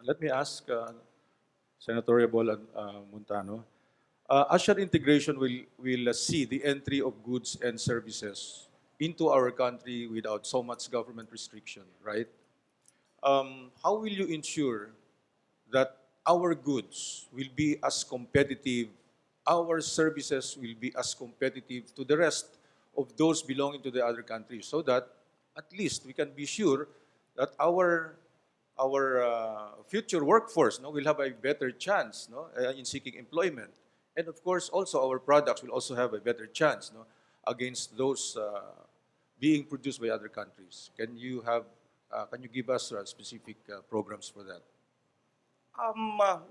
Let me ask Senator Yabol and Montano. ASEAN integration will see the entry of goods and services into our country without so much government restriction, right? How will you ensure that our goods will be as competitive, our services will be as competitive to the rest of those belonging to the other countries, so that at least we can be sure that our future workforce will have a better chance in seeking employment. And of course, also our products will also have a better chance against those being produced by other countries. Can you give us specific programs for that?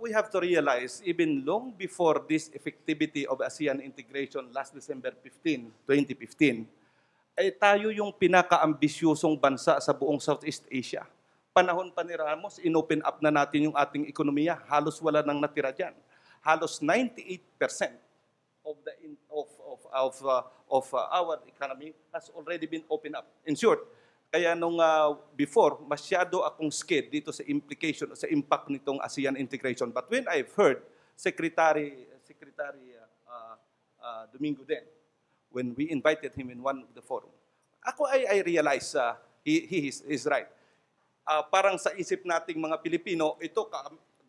We have to realize, even long before this effectivity of ASEAN integration last December 15, 2015, ay tayo yung pinaka-ambisyosong bansa sa buong Southeast Asia. Panahon pa ni Ramos, inopen up na natin yung ating ekonomiya. Halos wala nang natira dyan. Halos 98% of our economy has already been opened up. In short, kaya nung before, masyado akong scared dito sa implication, sa impact nitong ASEAN integration. But when I've heard Secretary Domingo Den, when we invited him in one of the forum, I realized he is right. Parang sa isip nating mga Pilipino, ito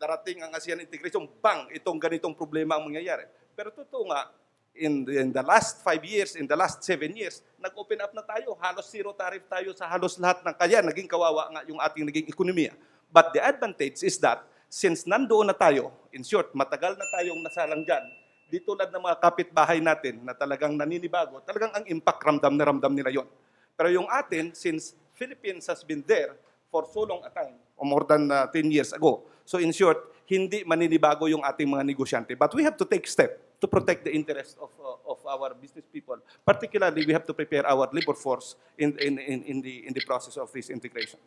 darating ang ASEAN integration, bang, itong ganitong problema ang mangyayari. Pero totoo nga, in the last 5 years, in the last 7 years, nag-open up na tayo. Halos zero tariff tayo sa halos lahat ng kaya. Naging kawawa nga yung ating naging ekonomiya. But the advantage is that, since nandoon na tayo, in short, matagal na tayong nasalang dyan, di tulad ng mga kapitbahay natin na talagang naninibago, talagang ang impact ramdam na ramdam nila yon. Pero yung atin, since Philippines has been there for so long a time, or more than 10 years ago, so in short, hindi maninibago yung ating mga negosyante. But we have to take step to protect the interests of our business people. Particularly, we have to prepare our labor force in the process of this integration.